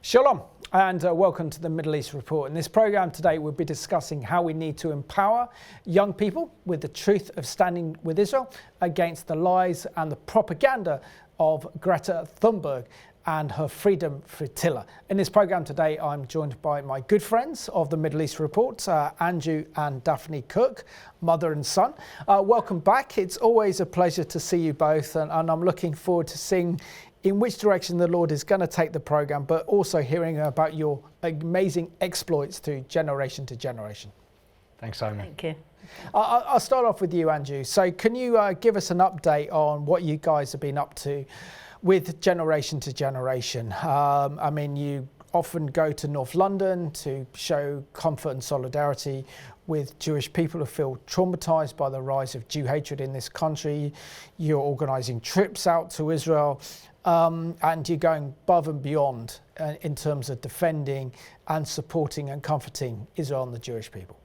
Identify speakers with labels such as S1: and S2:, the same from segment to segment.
S1: Shalom and welcome to the Middle East Report. In this program today we'll be discussing how we need to empower young people with the truth of standing with Israel against the lies and the propaganda of Greta Thunberg and her freedom flotilla. In this program today I'm joined by my good friends of the Middle East Report, Andrew and Daphne Kirk, mother and son. Welcome back. It's always a pleasure to see you both, and I'm looking forward to seeing in which direction the Lord is going to take the program, but also hearing about your amazing exploits to generation.
S2: Thanks, Simon.
S3: Thank you.
S1: I'll start off with you, Andrew. So can you give us an update on what you guys have been up to with generation to generation? I mean, you often go to North London to show comfort and solidarity with Jewish people who feel traumatized by the rise of Jew hatred in this country. You're organizing trips out to Israel. And you're going above and beyond in terms of defending and supporting and comforting Israel and the Jewish people.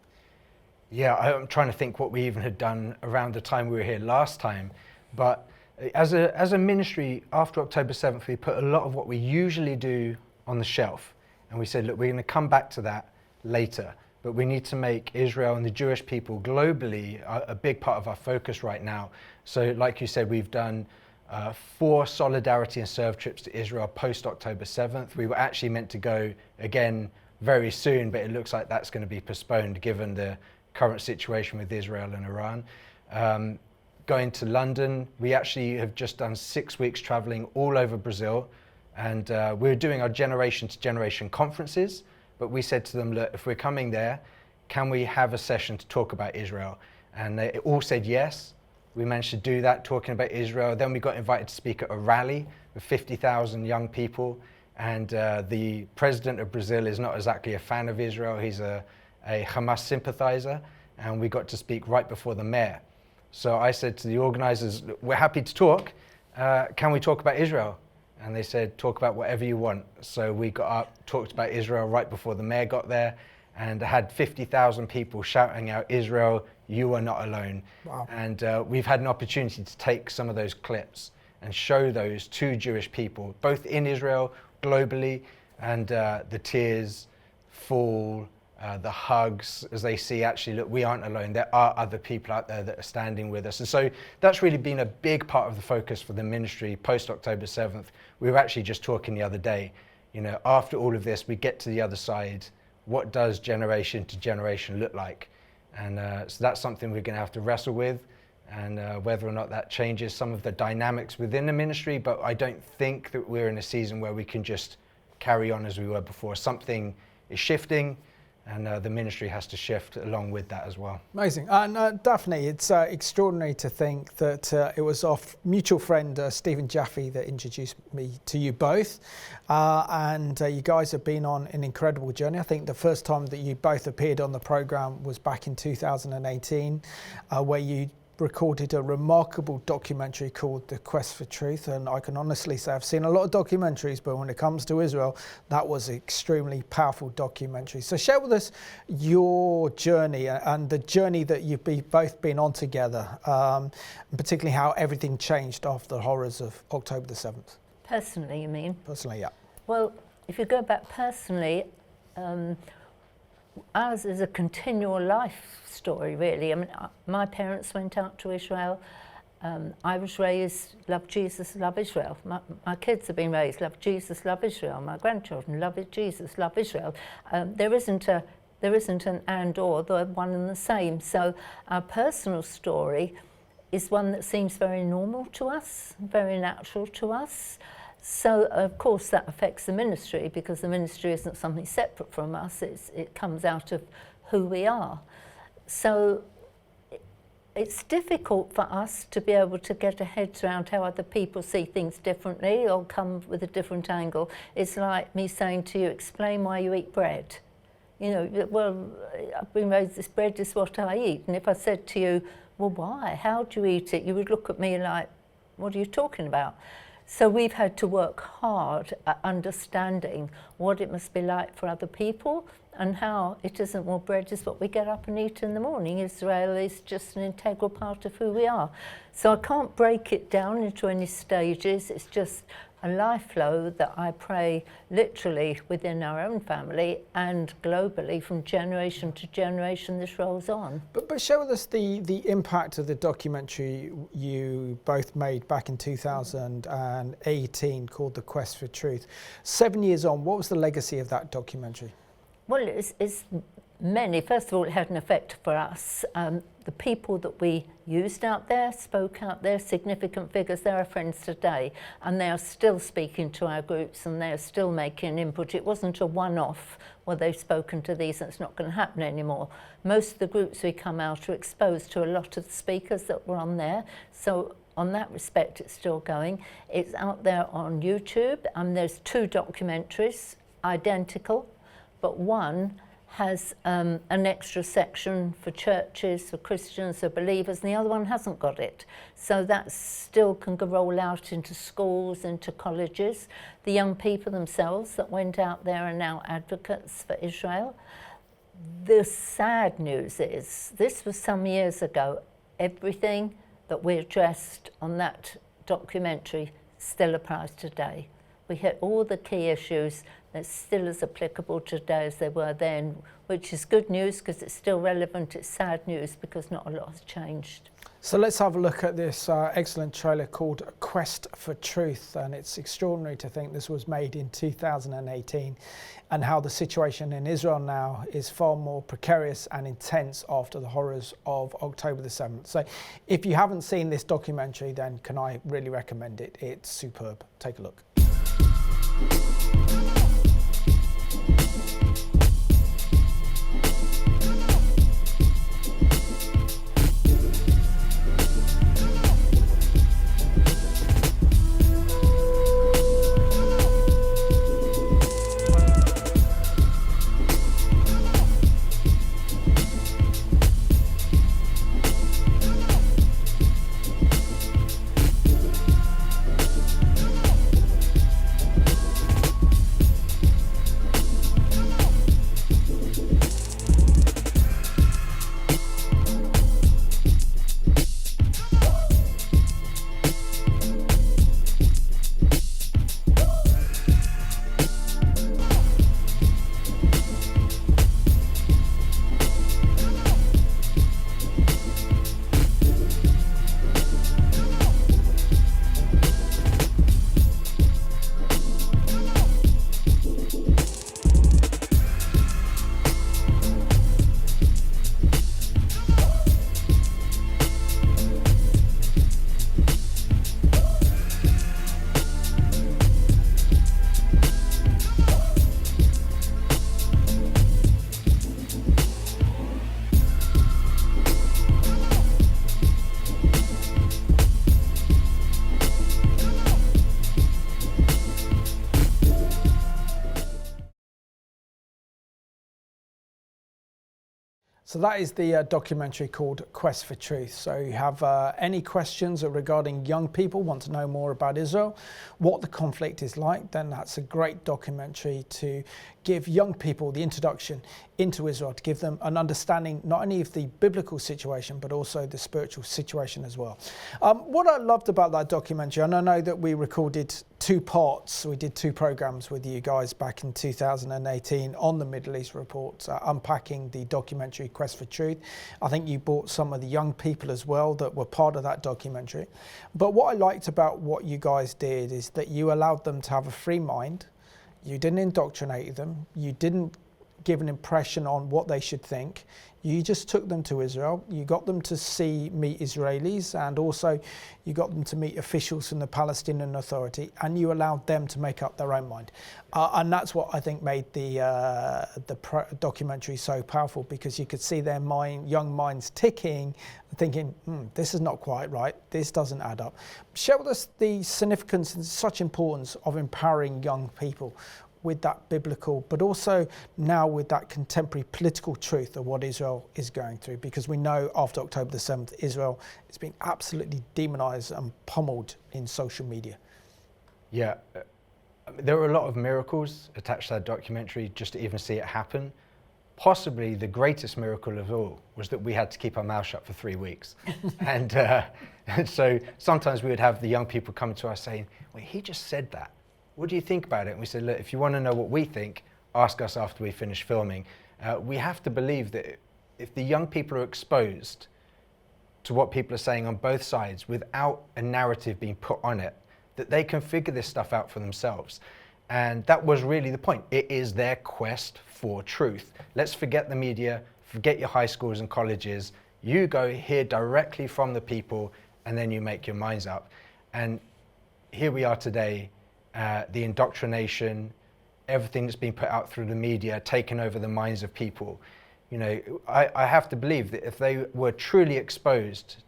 S2: Yeah, I'm trying to think what we even had done around the time we were here last time. But as a ministry, after October 7th, we put a lot of what we usually do on the shelf. And we said, look, we're going to come back to that later. But we need to make Israel and the Jewish people globally a big part of our focus right now. So like you said, we've done 4 solidarity and serve trips to Israel post October 7th. We were actually meant to go again very soon, but it looks like that's going to be postponed given the current situation with Israel and Iran. Going to London, we actually have just done 6 weeks traveling all over Brazil, and we're doing our generation to generation conferences, but we said to them, look, if we're coming there, can we have a session to talk about Israel? And they all said yes. We managed to do that, talking about Israel. Then we got invited to speak at a rally with 50,000 young people. And the president of Brazil is not exactly a fan of Israel. He's a Hamas sympathizer. And we got to speak right before the mayor. So I said to the organizers, we're happy to talk. Can we talk about Israel? And they said, talk about whatever you want. So we got up, talked about Israel right before the mayor got there, and had 50,000 people shouting out, Israel, you are not alone.
S1: Wow.
S2: And we've had an opportunity to take some of those clips and show those to Jewish people, both in Israel, globally, and the tears fall, the hugs, as they see, actually, look, we aren't alone. There are other people out there that are standing with us. And so that's really been a big part of the focus for the ministry post-October 7th. We were actually just talking the other day, you know, after all of this, we get to the other side. What does generation to generation look like? And so that's something we're going to have to wrestle with, and whether or not that changes some of the dynamics within the ministry. But I don't think that we're in a season where we can just carry on as we were before. Something is shifting, and the ministry has to shift along with that as well.
S1: Amazing. And Daphne, it's extraordinary to think that it was our mutual friend Stephen Jaffe that introduced me to you both. And you guys have been on an incredible journey. I think the first time that you both appeared on the program was back in 2018, where you recorded a remarkable documentary called The Quest for Truth. And I can honestly say I've seen a lot of documentaries, but when it comes to Israel, that was an extremely powerful documentary. So share with us your journey and the journey that you've both been on together, and particularly how everything changed after the horrors of October the 7th.
S3: Personally, you mean?
S1: Personally, yeah.
S3: Well, if you go back personally, ours is a continual life story, really. I mean, my parents went out to Israel. I was raised, love Jesus, love Israel. My kids have been raised, love Jesus, love Israel. My grandchildren, love Jesus, love Israel. There isn't an and or, they're one and the same. So our personal story is one that seems very normal to us, very natural to us. So, of course, that affects the ministry, because the ministry isn't something separate from us. It comes out of who we are. So it's difficult for us to be able to get our heads around how other people see things differently or come with a different angle. It's like me saying to you, explain why you eat bread. You know, well, I've been raised, this bread is what I eat. And if I said to you, well, why? How do you eat it? You would look at me like, what are you talking about? So we've had to work hard at understanding what it must be like for other people and how it isn't more bread is what we get up and eat in the morning. Israel is just an integral part of who we are. So I can't break it down into any stages. It's just a life flow that I pray literally within our own family and globally from generation to generation this rolls on.
S1: But share with us the impact of the documentary you both made back in 2018 called The Quest for Truth. 7 years on, what was the legacy of that documentary?
S3: Well, it's many. First of all, it had an effect for us. The people that we used out there, spoke out there, significant figures, they're our friends today, and they are still speaking to our groups and they are still making input. It wasn't a one-off where they've spoken to these and it's not going to happen anymore. Most of the groups we come out are exposed to a lot of the speakers that were on there. So on that respect, it's still going. It's out there on YouTube, and there's 2 documentaries, identical, but one has an extra section for churches, for Christians, for believers, and the other one hasn't got it. So that still can roll out into schools, into colleges. The young people themselves that went out there are now advocates for Israel. The sad news is, this was some years ago, everything that we addressed on that documentary still applies today. We hit all the key issues that still as applicable today as they were then, which is good news because it's still relevant. It's sad news because not a lot has changed.
S1: So let's have a look at this excellent trailer called Quest for Truth, and it's extraordinary to think this was made in 2018 and how the situation in Israel now is far more precarious and intense after the horrors of October the 7th. So if you haven't seen this documentary, then can I really recommend it? It's superb. Take a look. So that is the documentary called Quest for Truth. So you have any questions regarding young people, want to know more about Israel, what the conflict is like, then that's a great documentary to give young people the introduction into Israel, to give them an understanding not only of the biblical situation, but also the spiritual situation as well. What I loved about that documentary, and I know that we recorded 2 parts, we did 2 programs with you guys back in 2018 on the Middle East Report, unpacking the documentary Quest for Truth. I think you brought some of the young people as well that were part of that documentary. But what I liked about what you guys did is that you allowed them to have a free mind. You didn't indoctrinate them. You didn't give an impression on what they should think. You just took them to Israel. You got them to meet Israelis, and also you got them to meet officials from the Palestinian Authority, and you allowed them to make up their own mind. And that's what I think made the documentary so powerful, because you could see their young minds ticking, thinking, this is not quite right. This doesn't add up. Share with us the significance and such importance of empowering young people with that biblical, but also now with that contemporary political truth of what Israel is going through, because we know after October the 7th, Israel has been absolutely demonized and pummeled in social media.
S2: Yeah, there were a lot of miracles attached to that documentary just to even see it happen. possibly the greatest miracle of all was that we had to keep our mouth shut for 3 weeks. and so sometimes we would have the young people come to us saying, wait, he just said that. What do you think about it? And we said, look, if you want to know what we think, ask us after we finish filming. We have to believe that if the young people are exposed to what people are saying on both sides without a narrative being put on it, that they can figure this stuff out for themselves. And that was really the point. It is their quest for truth. Let's forget the media, forget your high schools and colleges. You go hear directly from the people, and then you make your minds up. And here we are today, the indoctrination, everything that's been put out through the media, taking over the minds of people. You know, I have to believe that if they were truly exposed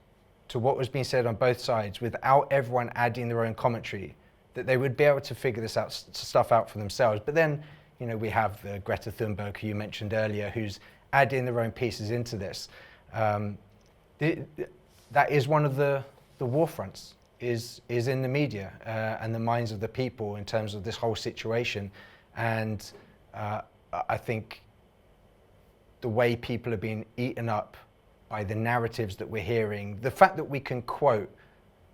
S2: to what was being said on both sides without everyone adding their own commentary, that they would be able to figure this stuff out for themselves. But then, you know, we have Greta Thunberg, who you mentioned earlier, who's adding their own pieces into this. That is one of the war fronts, is in the media and the minds of the people in terms of this whole situation. And I think the way people are being eaten up by the narratives that we're hearing, the fact that we can quote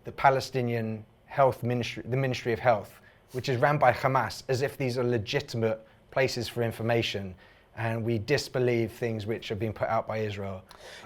S2: the Palestinian Health Ministry, the Ministry of Health, which is run by Hamas, as if these are legitimate places for information, and we disbelieve things which are being put out by Israel.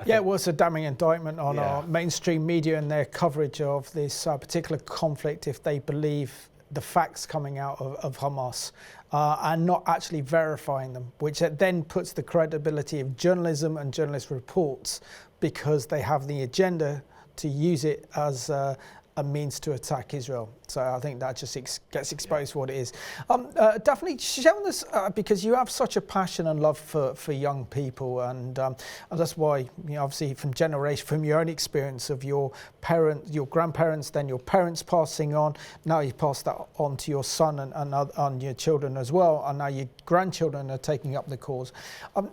S1: Yeah, it was a damning indictment on our mainstream media and their coverage of this particular conflict if they believe the facts coming out of Hamas and not actually verifying them, which then puts the credibility of journalism and journalist reports, because they have the agenda to use it as a means to attack Israel. So I think that just gets exposed for what it is. Daphne, share with us, because you have such a passion and love for young people, and that's why, you know, obviously from your own experience of your parents, your grandparents, then your parents passing on, now you pass that on to your son and on your children as well, and now your grandchildren are taking up the cause.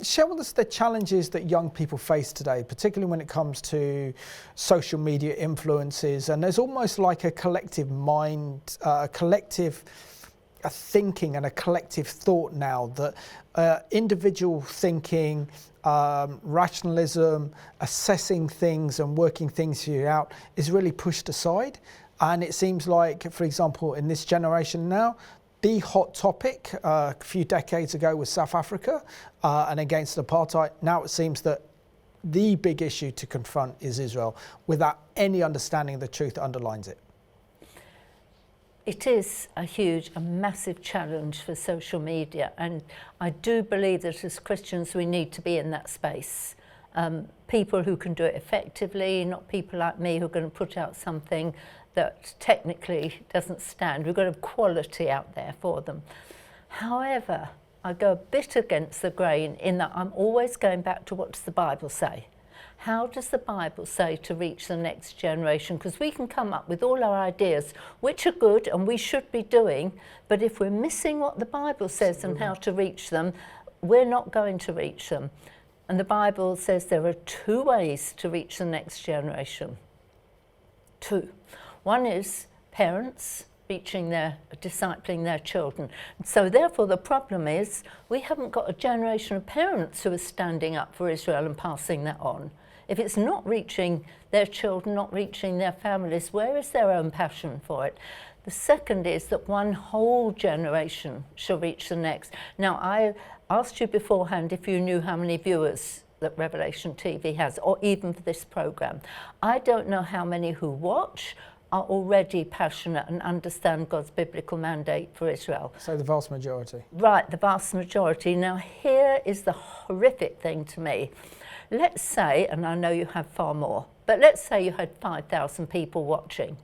S1: Share with us the challenges that young people face today, particularly when it comes to social media influences, and there's almost like a collective mind, a collective thinking and a collective thought now that individual thinking, rationalism, assessing things and working things out is really pushed aside. And it seems like, for example, in this generation now, the hot topic a few decades ago was South Africa and against apartheid. Now it seems that the big issue to confront is Israel, without any understanding of the truth that underlines it.
S3: It is a massive challenge for social media, and I do believe that as Christians we need to be in that space. People who can do it effectively, not people like me who are going to put out something that technically doesn't stand. We've got to have quality out there for them. However, I go a bit against the grain in that I'm always going back to what does the Bible say? How does the Bible say to reach the next generation? Because we can come up with all our ideas, which are good and we should be doing, but if we're missing what the Bible says and how to reach them, we're not going to reach them. And the Bible says there are 2 ways to reach the next generation. 2. One is parents discipling their children. So therefore the problem is we haven't got a generation of parents who are standing up for Israel and passing that on. If it's not reaching their children, not reaching their families, where is their own passion for it? The second is that one whole generation shall reach the next. Now, I asked you beforehand if you knew how many viewers that Revelation TV has, or even for this programme. I don't know how many who watch are already passionate and understand God's biblical mandate for Israel.
S1: So the vast majority.
S3: Right, the vast majority. Now, here is the horrific thing to me. Let's say, and I know you have far more, but let's say you had 5,000 people watching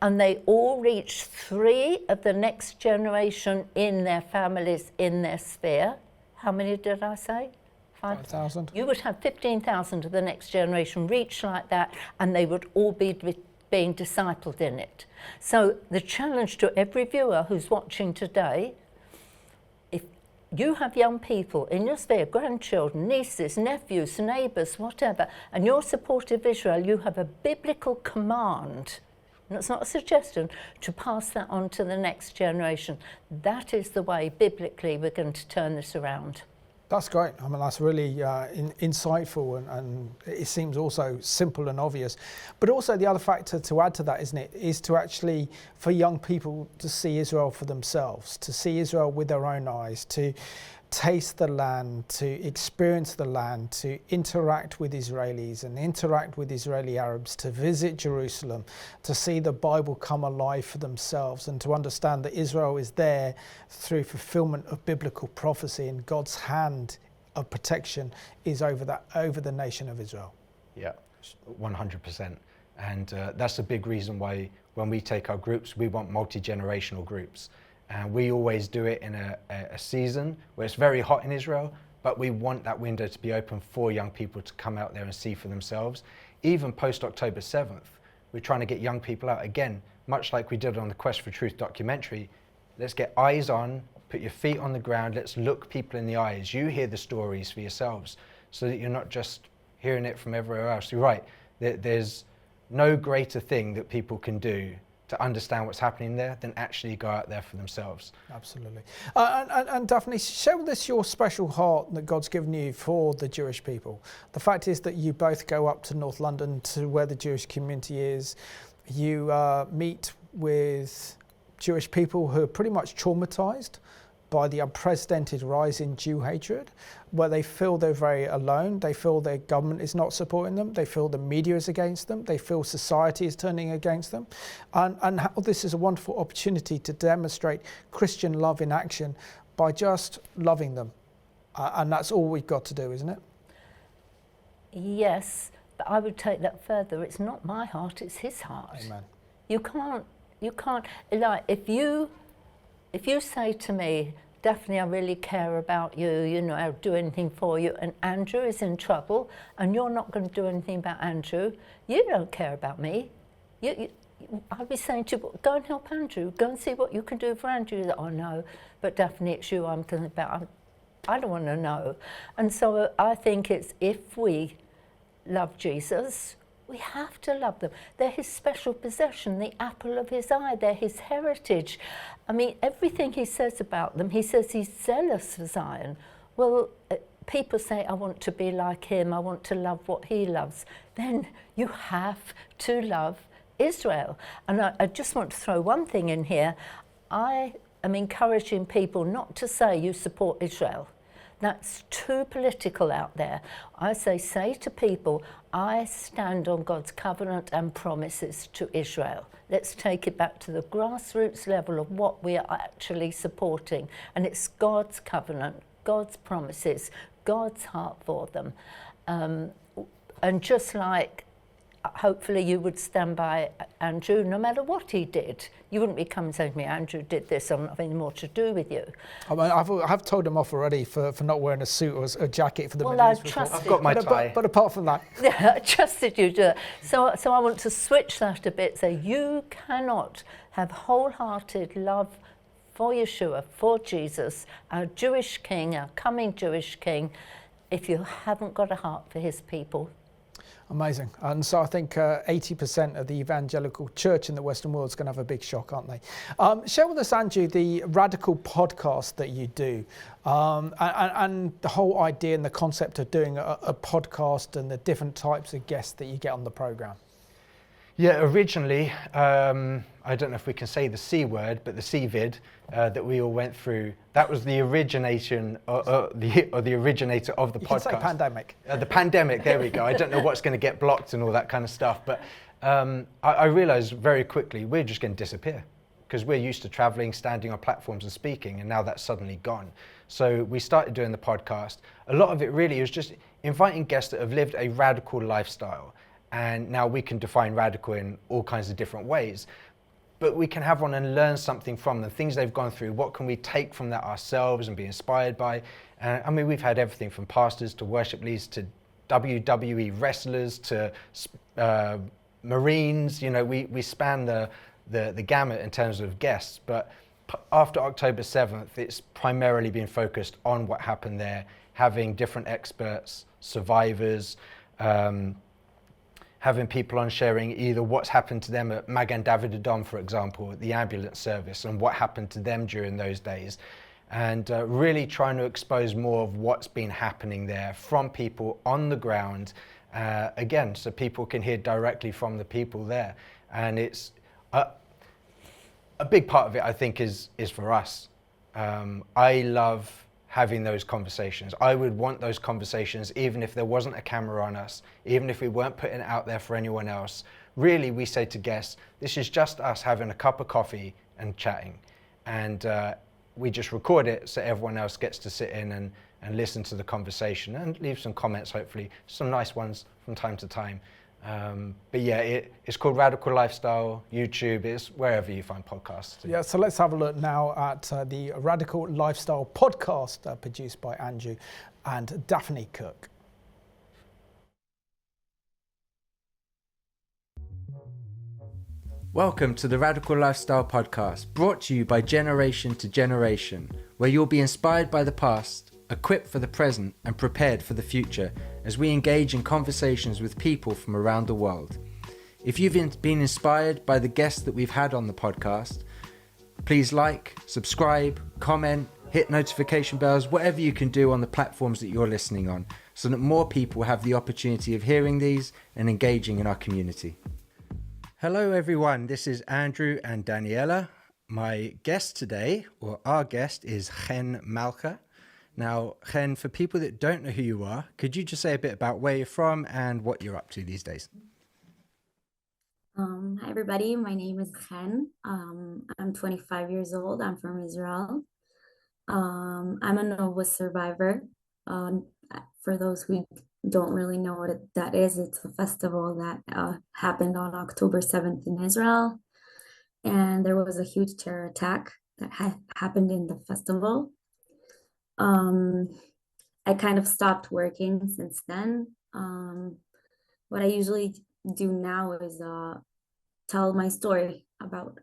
S3: and they all reached 3 of the next generation in their families, in their sphere. How many did I say?
S1: 5,000.
S3: You would have 15,000 of the next generation reach like that, and they would all be being discipled in it. So the challenge to every viewer who's watching today, if you have young people in your sphere, grandchildren, nieces, nephews, neighbours, whatever, and you're supportive of Israel, you have a biblical command, and it's not a suggestion, to pass that on to the next generation. That is the way, biblically, we're going to turn this around.
S1: That's great. I mean, that's really insightful, and it seems also simple and obvious. But also the other factor to add to that, isn't it, is to actually, for young people to see Israel for themselves, to see Israel with their own eyes, to taste the land, to experience the land, to interact with Israelis and interact with Israeli Arabs, to visit Jerusalem, to see the Bible come alive for themselves, and to understand that Israel is there through fulfillment of biblical prophecy, and God's hand of protection is over the nation of Israel.
S2: Yeah, 100%. And that's a big reason why when we take our groups, we want multi-generational groups. And we always do it in a season where it's very hot in Israel, but we want that window to be open for young people to come out there and see for themselves. Even post October 7th, we're trying to get young people out. Again, much like we did on the Quest for Truth documentary, let's get eyes on, put your feet on the ground, let's look people in the eyes. You hear the stories for yourselves so that you're not just hearing it from everywhere else. You're right, there's no greater thing that people can do to understand what's happening there than actually go out there for themselves.
S1: Absolutely. And Daphne, share with us your special heart that God's given you for the Jewish people. The fact is that you both go up to North London, to where the Jewish community is. You meet with Jewish people who are pretty much traumatized by the unprecedented rise in Jew hatred, where they feel they're very alone, they feel their government is not supporting them, they feel the media is against them, they feel society is turning against them, and how this is a wonderful opportunity to demonstrate Christian love in action by just loving them. And that's all we've got to do, isn't it?
S3: Yes, but I would take that further. It's not my heart, it's his heart.
S1: Amen.
S3: You can't, like, if you say to me, Daphne, I really care about you, you know, I'll do anything for you, and Andrew is in trouble, and you're not going to do anything about Andrew, you don't care about me. I'll be saying to you, go and help Andrew, go and see what you can do for Andrew. Oh no, but Daphne, it's you I'm thinking about. I don't want to know. And so I think it's, if we love Jesus, we have to love them. They're his special possession, the apple of his eye. They're his heritage. I mean, everything he says about them, he says he's zealous for Zion. Well, people say, I want to be like him. I want to love what he loves. Then you have to love Israel. And I just want to throw one thing in here. I am encouraging people not to say you support Israel. That's too political out there. I say to people, I stand on God's covenant and promises to Israel. Let's take it back to the grassroots level of what we are actually supporting. And it's God's covenant, God's promises, God's heart for them. And just like, hopefully you would stand by Andrew no matter what he did. You wouldn't be coming saying to me, Andrew did this, I don't have any more to do with you.
S1: I mean, I've told him off already for not wearing a suit or a jacket for the
S3: Well,
S1: Middle East
S3: trusted.
S2: I've got my tie.
S1: But apart from that.
S3: Yeah, I trusted you to do it. So I want to switch that a bit. Say you cannot have wholehearted love for Yeshua, for Jesus, our Jewish king, our coming Jewish king, if you haven't got a heart for his people.
S1: Amazing. And so I think 80% of the evangelical church in the Western world is going to have a big shock, aren't they? Share with us, Andrew, the Radical podcast that you do, and the whole idea and the concept of doing a podcast and the different types of guests that you get on the programme.
S2: Yeah, originally, I don't know if we can say the C word, but the CVID that we all went through, that was the origination or the originator of the podcast.
S1: You can say pandemic.
S2: The pandemic, there we go. I don't know what's going to get blocked and all that kind of stuff, but I realised very quickly we're just going to disappear because we're used to travelling, standing on platforms and speaking, and now that's suddenly gone. So we started doing the podcast. A lot of it really was just inviting guests that have lived a radical lifestyle. And now we can define radical in all kinds of different ways. But we can have one and learn something from them, things they've gone through. What can we take from that ourselves and be inspired by? I mean, we've had everything from pastors to worship leaders to WWE wrestlers to Marines. You know, we span the gamut in terms of guests. But after October 7th, it's primarily been focused on what happened there, having different experts, survivors, having people on sharing either what's happened to them at Magen David Adom, for example, at the ambulance service, and what happened to them during those days. and really trying to expose more of what's been happening there from people on the ground, again, so people can hear directly from the people there. And it's a big part of it, I think, is for us. I love having those conversations. I would want those conversations even if there wasn't a camera on us, even if we weren't putting it out there for anyone else. Really, we say to guests, this is just us having a cup of coffee and chatting. And we just record it so everyone else gets to sit in and listen to the conversation and leave some comments, hopefully, some nice ones from time to time. But yeah, it's called Radical Lifestyle, YouTube, it's wherever you find podcasts.
S1: Yeah, so let's have a look now at the Radical Lifestyle podcast produced by Andrew and Daphne Kirk.
S4: Welcome to the Radical Lifestyle podcast, brought to you by Generation to Generation, where you'll be inspired by the past, equipped for the present and prepared for the future as we engage in conversations with people from around the world. If you've been inspired by the guests that we've had on the podcast, please like, subscribe, comment, hit notification bells, whatever you can do on the platforms that you're listening on, so that more people have the opportunity of hearing these and engaging in our community. Hello everyone, this is Andrew and Daniela. My guest today, or our guest, is Chen Malka. Now, Chen, for people that don't know who you are, could you just say a bit about where you're from and what you're up to these days?
S5: Hi everybody, my name is Chen. I'm 25 years old. I'm from Israel. I'm a Nova survivor. For those who don't really know what that is, it's a festival that happened on October 7th in Israel. And there was a huge terror attack that happened in the festival. I kind of stopped working since then. What I usually do now is tell my story about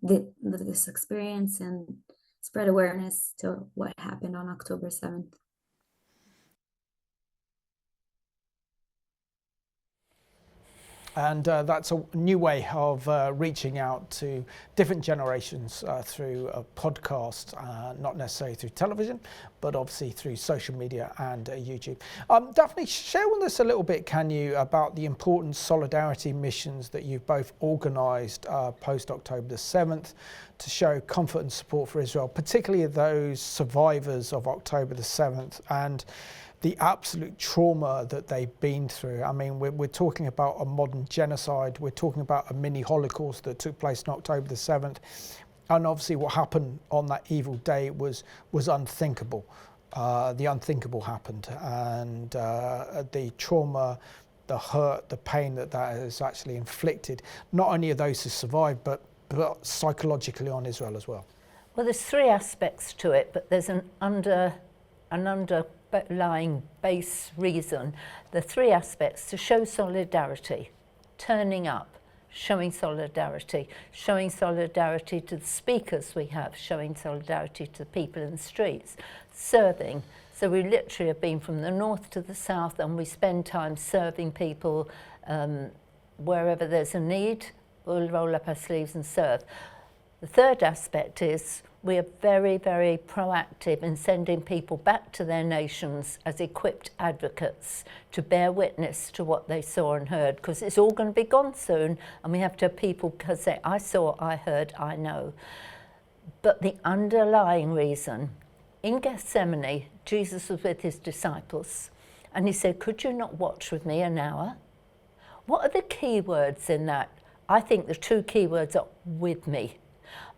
S5: this experience and spread awareness to what happened on October 7th.
S1: And that's a new way of reaching out to different generations through a podcast, not necessarily through television, but obviously through social media and YouTube. Daphne, share with us a little bit, can you, about the important solidarity missions that you've both organised post-October the 7th to show comfort and support for Israel, particularly those survivors of October the 7th and the absolute trauma that they've been through. I mean, we're talking about a modern genocide. We're talking about a mini Holocaust that took place on October the 7th. And obviously what happened on that evil day was unthinkable. The unthinkable happened. And the trauma, the hurt, the pain that has actually inflicted, not only of those who survived, but psychologically on Israel as well.
S3: Well, there's three aspects to it, but there's an underlying base reason. The three aspects: to show solidarity, turning up, showing solidarity to the speakers we have, showing solidarity to the people in the streets, serving. So we literally have been from the north to the south, and we spend time serving people wherever there's a need. We'll roll up our sleeves and serve. The third aspect is we are very, very proactive in sending people back to their nations as equipped advocates to bear witness to what they saw and heard, because it's all going to be gone soon, and we have to have people say, I saw, I heard, I know. But the underlying reason, in Gethsemane, Jesus was with his disciples, and he said, could you not watch with me an hour? What are the key words in that? I think the two key words are with me.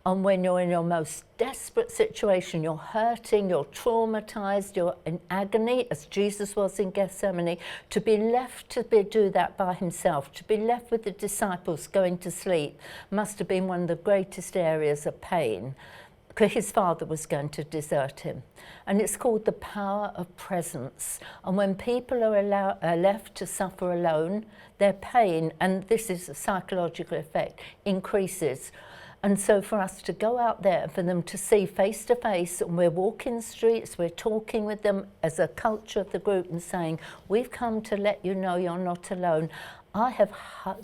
S3: And when you're in your most desperate situation, you're hurting, you're traumatized, you're in agony, as Jesus was in Gethsemane, to be left to do that by himself, to be left with the disciples going to sleep, must have been one of the greatest areas of pain, because his father was going to desert him. And it's called the power of presence. And when people are left to suffer alone, their pain, and this is a psychological effect, increases. And so for us to go out there, for them to see face to face, and we're walking the streets, we're talking with them as a culture of the group and saying, we've come to let you know you're not alone. I have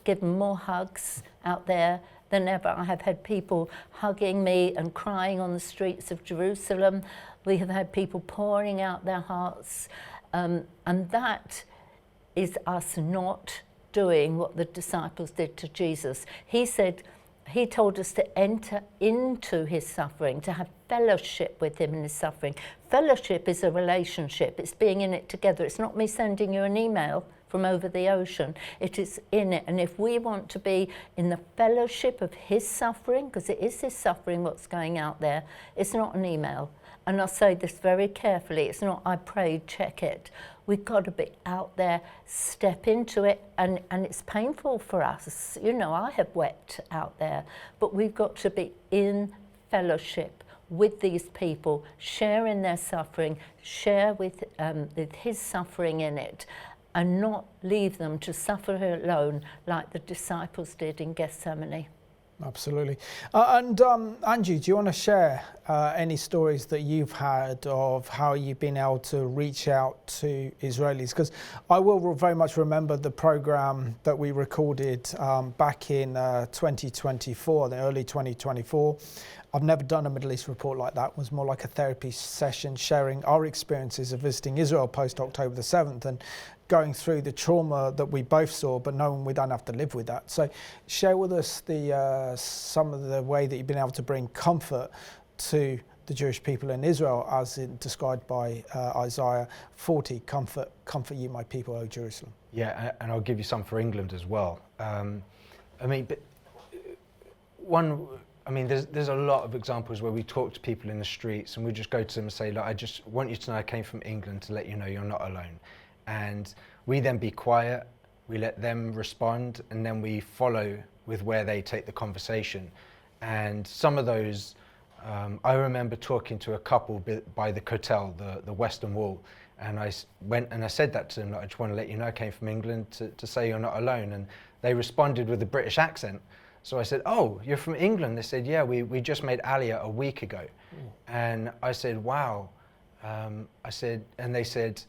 S3: given more hugs out there than ever. I have had people hugging me and crying on the streets of Jerusalem. We have had people pouring out their hearts, and that is us not doing what the disciples did to Jesus. He told us to enter into his suffering, to have fellowship with him in his suffering. Fellowship is a relationship. It's being in it together. It's not me sending you an email from over the ocean. It is in it. And if we want to be in the fellowship of his suffering, because it is his suffering what's going out there, it's not an email. And I'll say this very carefully. It's not, I prayed, check it. We've got to be out there, step into it, and it's painful for us. You know, I have wept out there, but we've got to be in fellowship with these people, share in their suffering, share with his suffering in it, and not leave them to suffer alone like the disciples did in Gethsemane.
S1: Absolutely. And Andrew, do you want to share any stories that you've had of how you've been able to reach out to Israelis? Because I will very much remember the program that we recorded back in 2024, the early 2024. I've never done a Middle East report like that. It was more like a therapy session sharing our experiences of visiting Israel post October the 7th and going through the trauma that we both saw, but knowing we don't have to live with that. So share with us some of the way that you've been able to bring comfort to the Jewish people in Israel, as described by Isaiah 40, comfort you my people, O Jerusalem.
S2: Yeah, and I'll give you some for England as well. There's a lot of examples where we talk to people in the streets and we just go to them and say, look, I just want you to know I came from England to let you know you're not alone. And we then be quiet, we let them respond, and then we follow with where they take the conversation. And some of those, I remember talking to a couple by the Kotel, the Western Wall, and I went and I said that to them, like, I just want to let you know I came from England to say you're not alone. And they responded with a British accent. So I said, oh, you're from England? They said, yeah, we just made Aliyah a week ago. And I said, wow. And they said,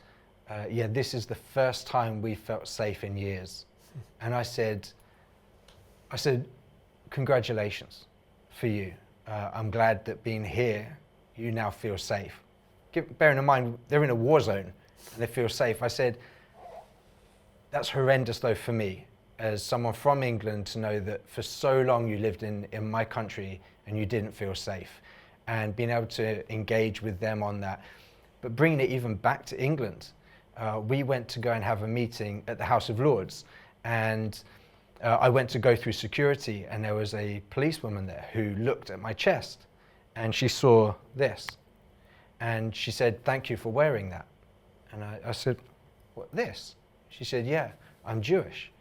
S2: yeah, this is the first time we felt safe in years. And I said, congratulations for you. I'm glad that being here, you now feel safe. Bearing in mind, they're in a war zone and they feel safe. I said, that's horrendous though for me, as someone from England, to know that for so long you lived in my country and you didn't feel safe, and being able to engage with them on that. But bringing it even back to England, we went to go and have a meeting at the House of Lords, and I went to go through security, and there was a policewoman there who looked at my chest and she saw this and she said, thank you for wearing that. And I said, what, this? She said, yeah, I'm Jewish.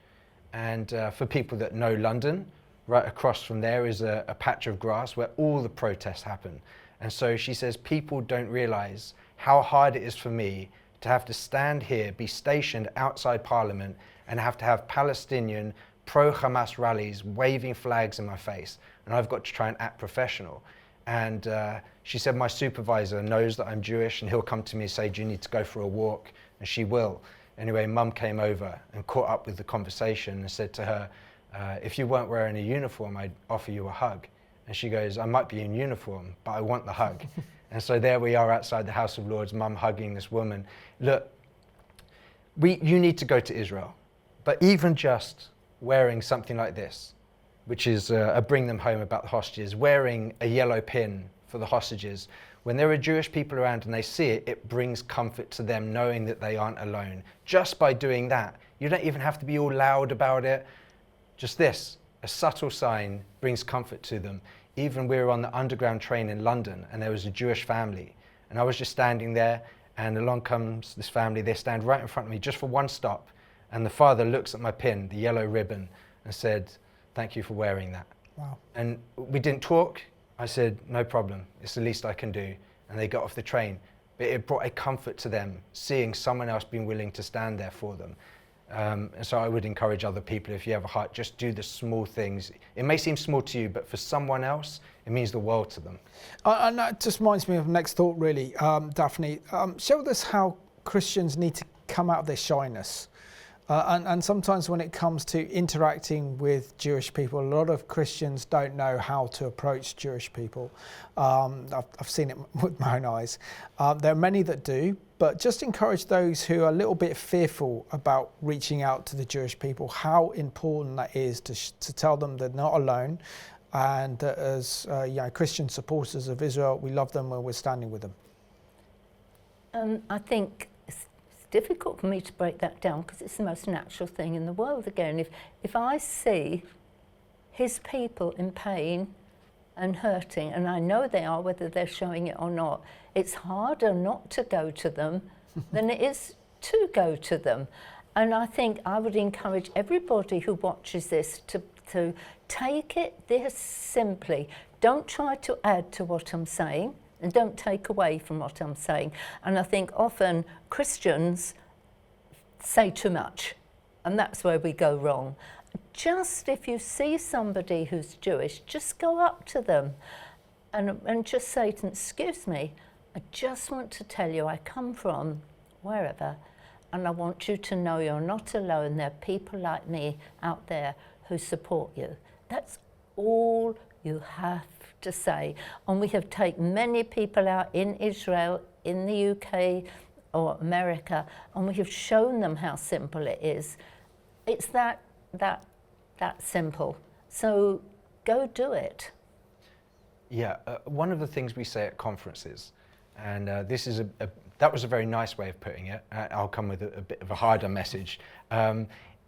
S2: And for people that know London, right across from there is a patch of grass where all the protests happen. And so she says, people don't realize how hard it is for me to have to stand here, be stationed outside Parliament, and have to have Palestinian pro-Hamas rallies waving flags in my face. And I've got to try and act professional. And she said, my supervisor knows that I'm Jewish, and he'll come to me and say, do you need to go for a walk? And she will. Anyway, Mum came over and caught up with the conversation and said to her, if you weren't wearing a uniform, I'd offer you a hug. And she goes, I might be in uniform, but I want the hug. And so there we are outside the House of Lords, Mum hugging this woman. Look, you need to go to Israel. But even just wearing something like this, which is a bring them home about the hostages, wearing a yellow pin for the hostages, when there are Jewish people around and they see it, it brings comfort to them knowing that they aren't alone. Just by doing that, you don't even have to be all loud about it. Just this, a subtle sign brings comfort to them. Even we were on the underground train in London and there was a Jewish family, and I was just standing there, and along comes this family. They stand right in front of me just for one stop, and the father looks at my pin, the yellow ribbon, and said, thank you for wearing that.
S1: Wow.
S2: And we didn't talk. I said, no problem, it's the least I can do. And they got off the train. But it brought a comfort to them, seeing someone else being willing to stand there for them. And so I would encourage other people, if you have a heart, just do the small things. It may seem small to you, but for someone else, it means the world to them.
S1: And that just reminds me of the next thought, really. Daphne, share with us how Christians need to come out of their shyness. And sometimes when it comes to interacting with Jewish people, a lot of Christians don't know how to approach Jewish people. I've seen it with my own eyes. There are many that do, but just encourage those who are a little bit fearful about reaching out to the Jewish people, how important that is to tell them they're not alone, and that as Christian supporters of Israel, we love them and we're standing with them.
S3: I think it's difficult for me to break that down because it's the most natural thing in the world. Again, if I see his people in pain and hurting, and I know they are, whether they're showing it or not, it's harder not to go to them than it is to go to them. And I think I would encourage everybody who watches this to take it this simply. Don't try to add to what I'm saying, and don't take away from what I'm saying. And I think often Christians say too much, and that's where we go wrong. Just if you see somebody who's Jewish, just go up to them and just say to them, excuse me, I just want to tell you I come from wherever, and I want you to know you're not alone. There are people like me out there who support you. That's all you have to say. And we have taken many people out in Israel, in the UK or America, and we have shown them how simple it is. It's that simple. So go do it.
S2: Yeah, one of the things we say at conferences, and that was a very nice way of putting it. I'll come with a bit of a harder message.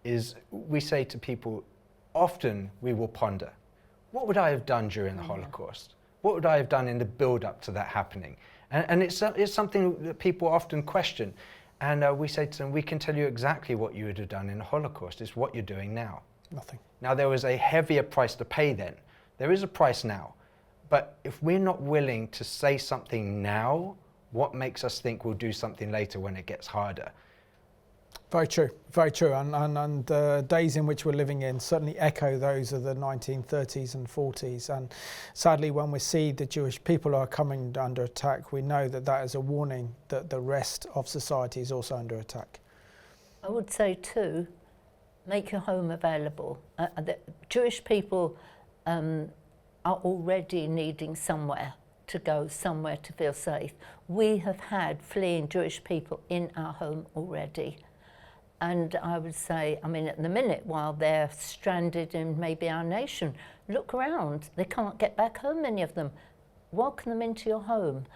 S2: Is we say to people, often we will ponder, what would I have done during the Holocaust? What would I have done in the build-up to that happening? And it's something that people often question. And we say to them, we can tell you exactly what you would have done in the Holocaust. It's what you're doing now.
S1: Nothing.
S2: Now, there was a heavier price to pay then. There is a price now. But if we're not willing to say something now, what makes us think we'll do something later when it gets harder?
S1: Very true, very true. And the days in which we're living in certainly echo those of the 1930s and 40s. And sadly, when we see the Jewish people are coming under attack, we know that that is a warning that the rest of society is also under attack.
S3: I would say too, make your home available. The Jewish people are already needing somewhere to go, somewhere to feel safe. We have had fleeing Jewish people in our home already. And I would say, I mean, at the minute, while they're stranded in maybe our nation, look around. They can't get back home, many of them. Welcome them into your home.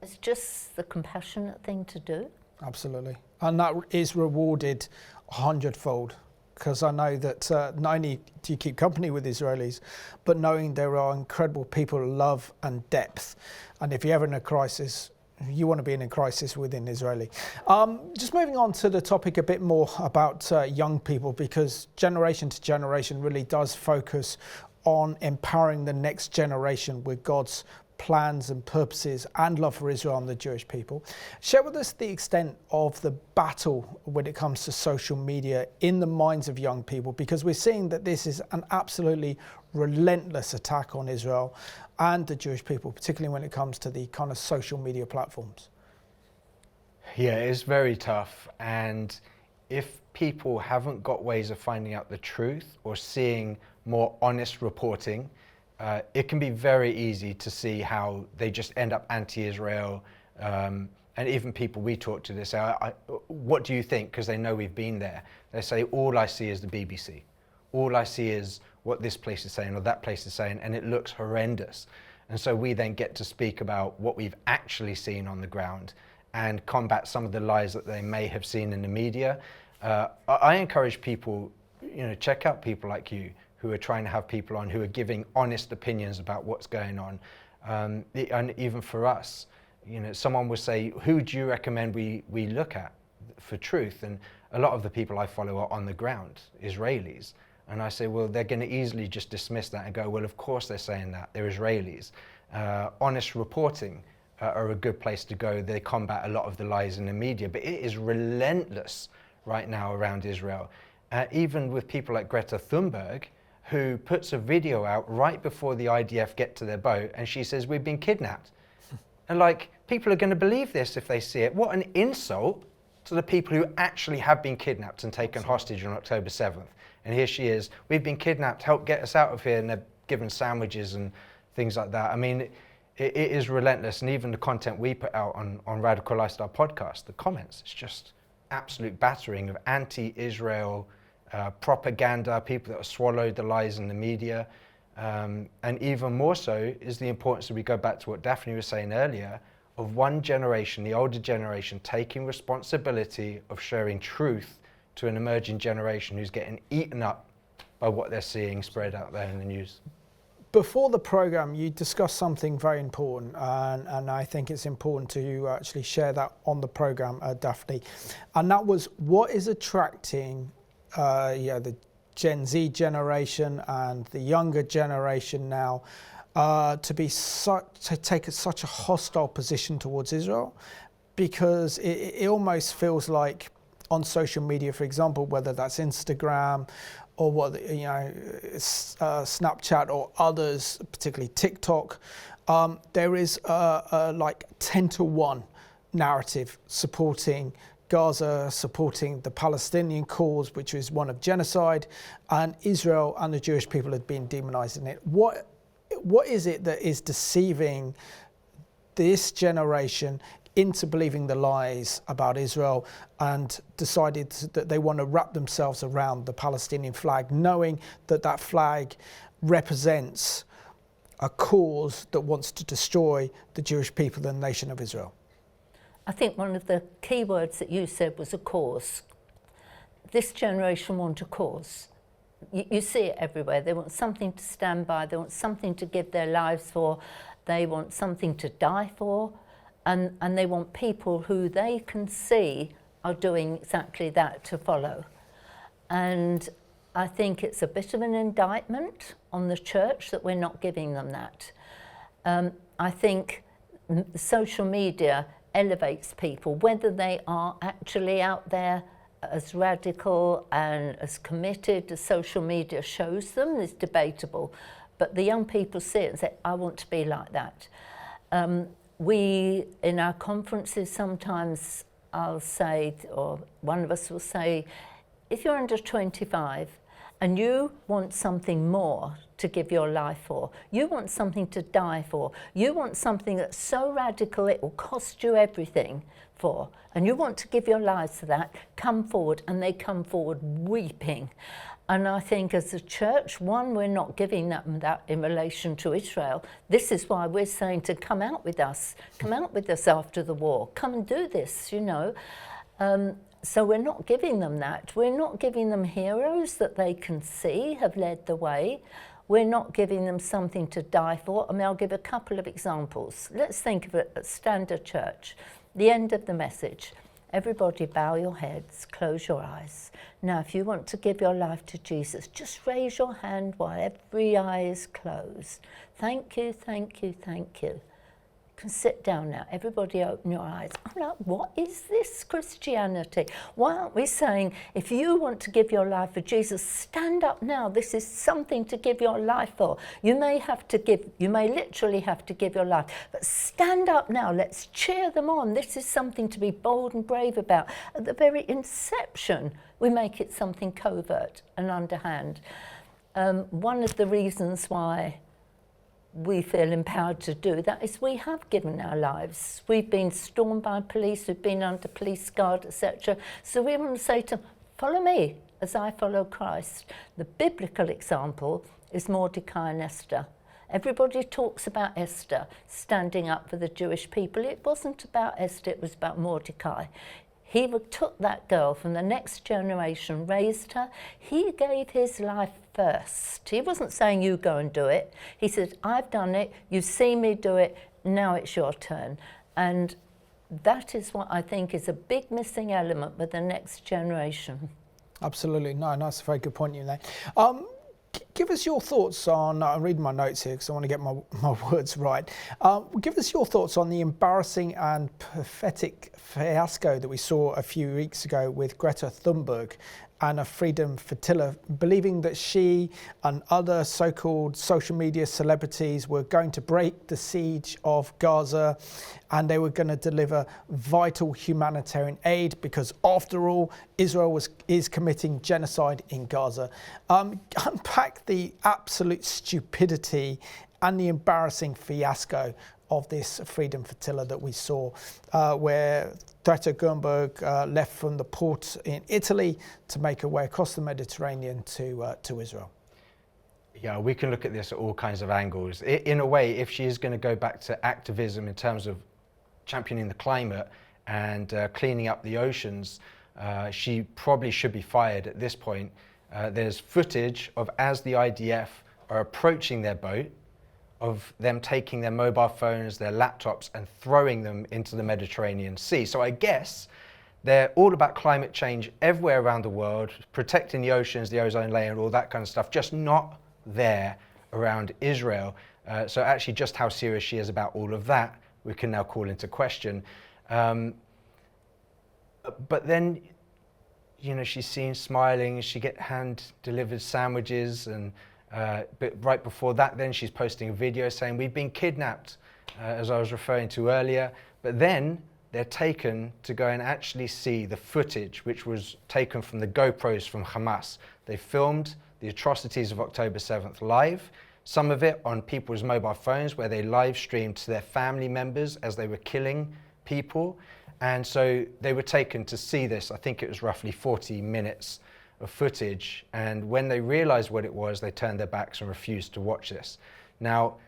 S3: It's just the compassionate thing to do.
S1: Absolutely. And that is rewarded 100-fold. Because I know that not only do you keep company with Israelis, but knowing there are incredible people of love and depth. And if you're ever in a crisis, you want to be in a crisis within Israeli. Just moving on to the topic a bit more about young people, because generation to generation really does focus on empowering the next generation with God's plans and purposes and love for Israel and the Jewish people. Share with us the extent of the battle when it comes to social media in the minds of young people, because we're seeing that this is an absolutely relentless attack on Israel and the Jewish people, particularly when it comes to the kind of social media platforms.
S2: Yeah, it's very tough. And if people haven't got ways of finding out the truth or seeing more honest reporting, it can be very easy to see how they just end up anti-Israel. And even people we talk to, they say, what do you think? Because they know we've been there. They say, all I see is the BBC. All I see is what this place is saying or that place is saying, and it looks horrendous. And so we then get to speak about what we've actually seen on the ground and combat some of the lies that they may have seen in the media. I encourage people, check out people like you who are trying to have people on who are giving honest opinions about what's going on. And even for us, someone would say, who do you recommend we look at for truth? And a lot of the people I follow are on the ground, Israelis. And I say, well, they're going to easily just dismiss that and go, well, of course they're saying that. They're Israelis. Honest reporting are a good place to go. They combat a lot of the lies in the media. But it is relentless right now around Israel. Even with people like Greta Thunberg, who puts a video out right before the IDF get to their boat, and she says, we've been kidnapped. And people are going to believe this if they see it. What an insult to the people who actually have been kidnapped and taken hostage on October 7th. And here she is, we've been kidnapped, help get us out of here, and they're given sandwiches and things like that. I mean, it is relentless, and even the content we put out on Radical Lifestyle Podcast, the comments, it's just absolute battering of anti-Israel propaganda, people that have swallowed the lies in the media. And even more so is the importance that we go back to what Daphne was saying earlier, of one generation, the older generation, taking responsibility of sharing truth to an emerging generation who's getting eaten up by what they're seeing spread out there in the news.
S1: Before the program, you discussed something very important, and I think it's important to actually share that on the program, Daphne. And that was what is attracting the Gen Z generation and the younger generation now to take such a hostile position towards Israel, because it almost feels like on social media, for example, whether that's Instagram or Snapchat or others, particularly TikTok, there is like 10-to-1 narrative supporting Gaza, supporting the Palestinian cause, which is one of genocide, and Israel and the Jewish people had been demonized in it. What is it that is deceiving this generation into believing the lies about Israel and decided that they want to wrap themselves around the Palestinian flag, knowing that that flag represents a cause that wants to destroy the Jewish people and the nation of Israel?
S3: I think one of the key words that you said was a cause. This generation want a cause. You see it everywhere. They want something to stand by. They want something to give their lives for. They want something to die for. And they want people who they can see are doing exactly that to follow. And I think it's a bit of an indictment on the church that we're not giving them that. I think social media elevates people, whether they are actually out there as radical and as committed as social media shows them is debatable. But the young people see it and say, I want to be like that. We, in our conferences, sometimes I'll say, or one of us will say, if you're under 25 and you want something more to give your life for, you want something to die for, you want something that's so radical it will cost you everything for, and you want to give your lives to that, come forward. And they come forward weeping. And I think as a church, one, we're not giving them that in relation to Israel. This is why we're saying to come out with us after the war, come and do this, you know. So we're not giving them that. We're not giving them heroes that they can see have led the way. We're not giving them something to die for. I mean, I'll give a couple of examples. Let's think of it at Standard Church. The end of the message. Everybody bow your heads, close your eyes. Now, if you want to give your life to Jesus, just raise your hand while every eye is closed. Thank you, thank you, thank you. You can sit down now. Everybody open your eyes. I'm like, what is this Christianity? Why aren't we saying, if you want to give your life for Jesus, stand up now. This is something to give your life for. You may literally have to give your life, but stand up now. Let's cheer them on. This is something to be bold and brave about. At the very inception, we make it something covert and underhand. One of the reasons why we feel empowered to do that is we have given our lives. We've been stormed by police, we've been under police guard, etc. So we want to say to them, follow me as I follow Christ. The biblical example is Mordecai and Esther. Everybody talks about Esther standing up for the Jewish people. It wasn't about Esther, it was about Mordecai. He took that girl from the next generation, raised her. He gave his life first. He wasn't saying, you go and do it. He said, I've done it, you've seen me do it, now it's your turn. And that is what I think is a big missing element with the next generation.
S1: Absolutely. No, that's a very good point you made. Give us your thoughts on, I'm reading my notes here because I want to get my words right. Give us your thoughts on the embarrassing and pathetic fiasco that we saw a few weeks ago with Greta Thunberg and a freedom flotilla, believing that she and other so-called social media celebrities were going to break the siege of Gaza, and they were going to deliver vital humanitarian aid because, after all, Israel is committing genocide in Gaza. Unpack the absolute stupidity and the embarrassing fiasco of this freedom flotilla that we saw, where Greta Thunberg left from the port in Italy to make her way across the Mediterranean to Israel.
S2: Yeah, we can look at this at all kinds of angles. In a way, if she is going to go back to activism in terms of championing the climate and cleaning up the oceans, she probably should be fired at this point. There's footage of as the IDF are approaching their boat, of them taking their mobile phones, their laptops, and throwing them into the Mediterranean Sea. So I guess they're all about climate change everywhere around the world, protecting the oceans, the ozone layer, and all that kind of stuff, just not there around Israel. So actually just how serious she is about all of that, we can now call into question. But then, you know, she's seen smiling, she get hand-delivered sandwiches, and but right before that, then she's posting a video saying, we've been kidnapped, as I was referring to earlier. But then they're taken to go and actually see the footage, which was taken from the GoPros from Hamas. They filmed the atrocities of October 7th live, some of it on people's mobile phones, where they live streamed to their family members as they were killing people. And so they were taken to see this. I think it was roughly 40 minutes of footage, and when they realized what it was, they turned their backs and refused to watch this. Now,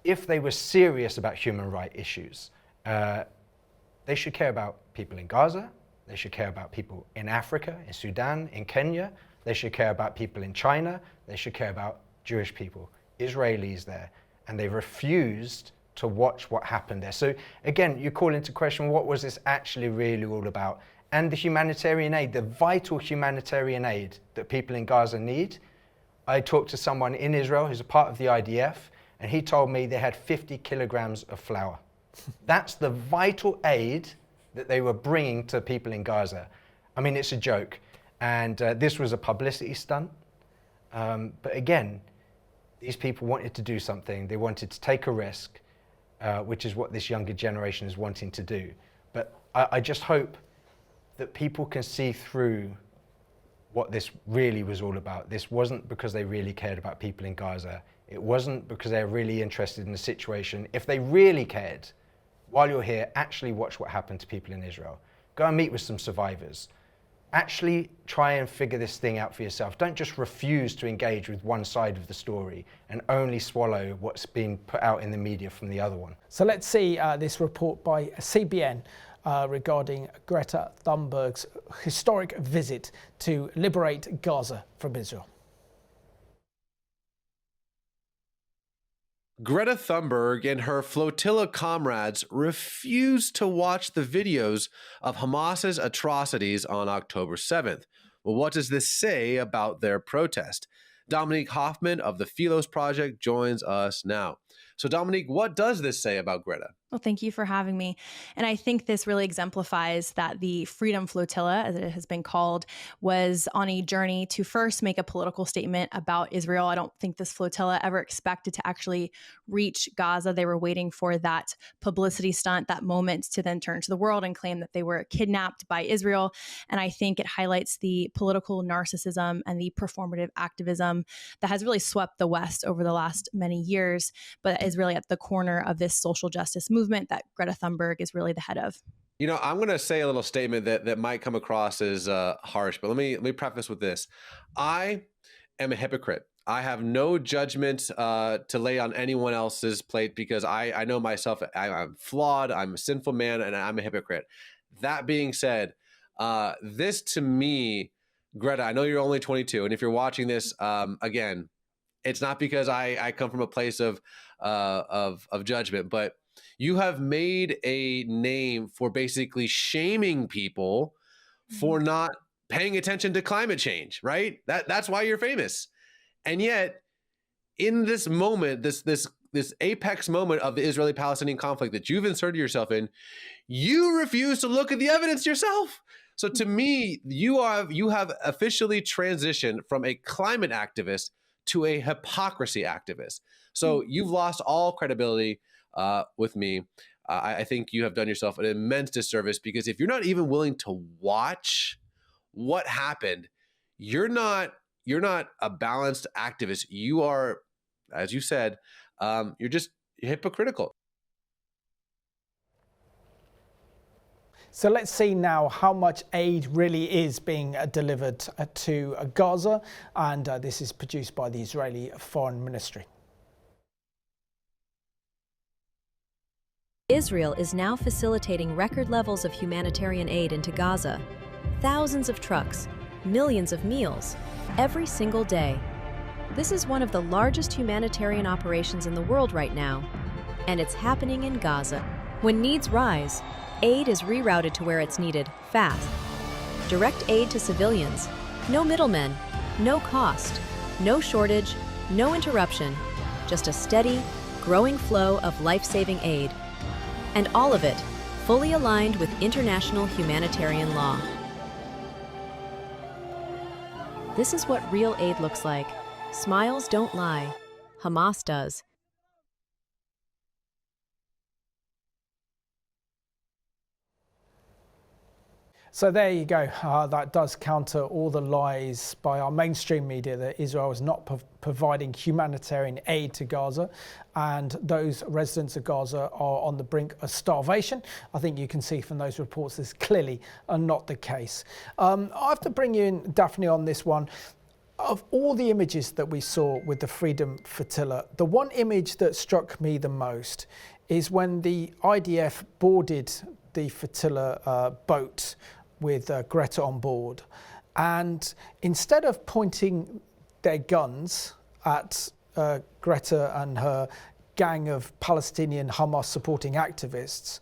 S2: if they were serious about human rights issues, they should care about people in Gaza, they should care about people in Africa, in Sudan, in Kenya, they should care about people in China, they should care about Jewish people, Israelis there, and they refused to watch what happened there. So again, you call into question, what was this actually really all about? And the humanitarian aid, the vital humanitarian aid that people in Gaza need. I talked to someone in Israel who's a part of the IDF, and he told me they had 50 kilograms of flour. That's the vital aid that they were bringing to people in Gaza. I mean, it's a joke. And this was a publicity stunt. But again, these people wanted to do something. They wanted to take a risk, which is what this younger generation is wanting to do. But I just hope that people can see through what this really was all about. This wasn't because they really cared about people in Gaza. It wasn't because they're really interested in the situation. If they really cared, while you're here, actually watch what happened to people in Israel. Go and meet with some survivors. Actually try and figure this thing out for yourself. Don't just refuse to engage with one side of the story and only swallow what's been put out in the media from the other one.
S1: So let's see this report by CBN regarding Greta Thunberg's historic visit to liberate Gaza from Israel.
S6: Greta Thunberg and her flotilla comrades refused to watch the videos of Hamas's atrocities on October 7th. Well, what does this say about their protest? Dominique Hoffman of the Philos Project joins us now. So Dominique, what does this say about Greta?
S7: Well, thank you for having me. And I think this really exemplifies that the Freedom Flotilla, as it has been called, was on a journey to first make a political statement about Israel. I don't think this flotilla ever expected to actually reach Gaza. They were waiting for that publicity stunt, that moment to then turn to the world and claim that they were kidnapped by Israel. And I think it highlights the political narcissism and the performative activism that has really swept the West over the last many years, but is really at the corner of this social justice movement that Greta Thunberg is really the head of.
S6: You know, I'm going to say a little statement that might come across as harsh, but let me preface with this. I am a hypocrite. I have no judgment to lay on anyone else's plate because I know myself. I'm flawed. I'm a sinful man, and I'm a hypocrite. That being said, this to me, Greta, I know you're only 22, and if you're watching this, again, it's not because I come from a place of judgment, but you have made a name for basically shaming people for not paying attention to climate change, right? That's why you're famous. And yet, in this moment, this apex moment of the Israeli-Palestinian conflict that you've inserted yourself in, you refuse to look at the evidence yourself. So to me, you have officially transitioned from a climate activist to a hypocrisy activist. So you've lost all credibility with me. I think you have done yourself an immense disservice, because if you're not even willing to watch what happened, you're not a balanced activist. You are, as you said, you're just hypocritical.
S1: So let's see now how much aid really is being delivered to Gaza, and this is produced by the Israeli Foreign Ministry.
S8: Israel is now facilitating record levels of humanitarian aid into Gaza. Thousands of trucks, millions of meals, every single day. This is one of the largest humanitarian operations in the world right now, and it's happening in Gaza. When needs rise, aid is rerouted to where it's needed, fast. Direct aid to civilians. No middlemen, no cost, no shortage, no interruption. Just a steady, growing flow of life-saving aid. And all of it fully aligned with international humanitarian law. This is what real aid looks like. Smiles don't lie. Hamas does.
S1: So there you go. That does counter all the lies by our mainstream media that Israel is not providing humanitarian aid to Gaza, and those residents of Gaza are on the brink of starvation. I think you can see from those reports this clearly are not the case. I have to bring you in, Daphne, on this one. Of all the images that we saw with the Freedom Flotilla, the one image that struck me the most is when the IDF boarded the flotilla boat with Greta on board, and instead of pointing their guns at Greta and her gang of Palestinian Hamas supporting activists,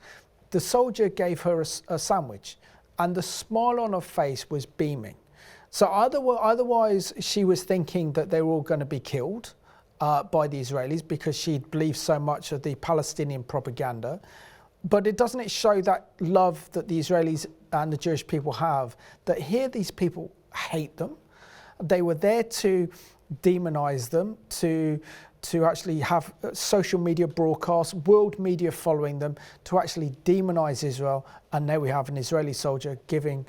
S1: the soldier gave her a sandwich, and the smile on her face was beaming. So otherwise she was thinking that they were all going to be killed by the Israelis because she believed so much of the Palestinian propaganda. But doesn't it show that love that the Israelis and the Jewish people have, that here these people hate them. They were there to demonize them, to actually have social media broadcasts, world media following them, to actually demonize Israel. And there we have an Israeli soldier giving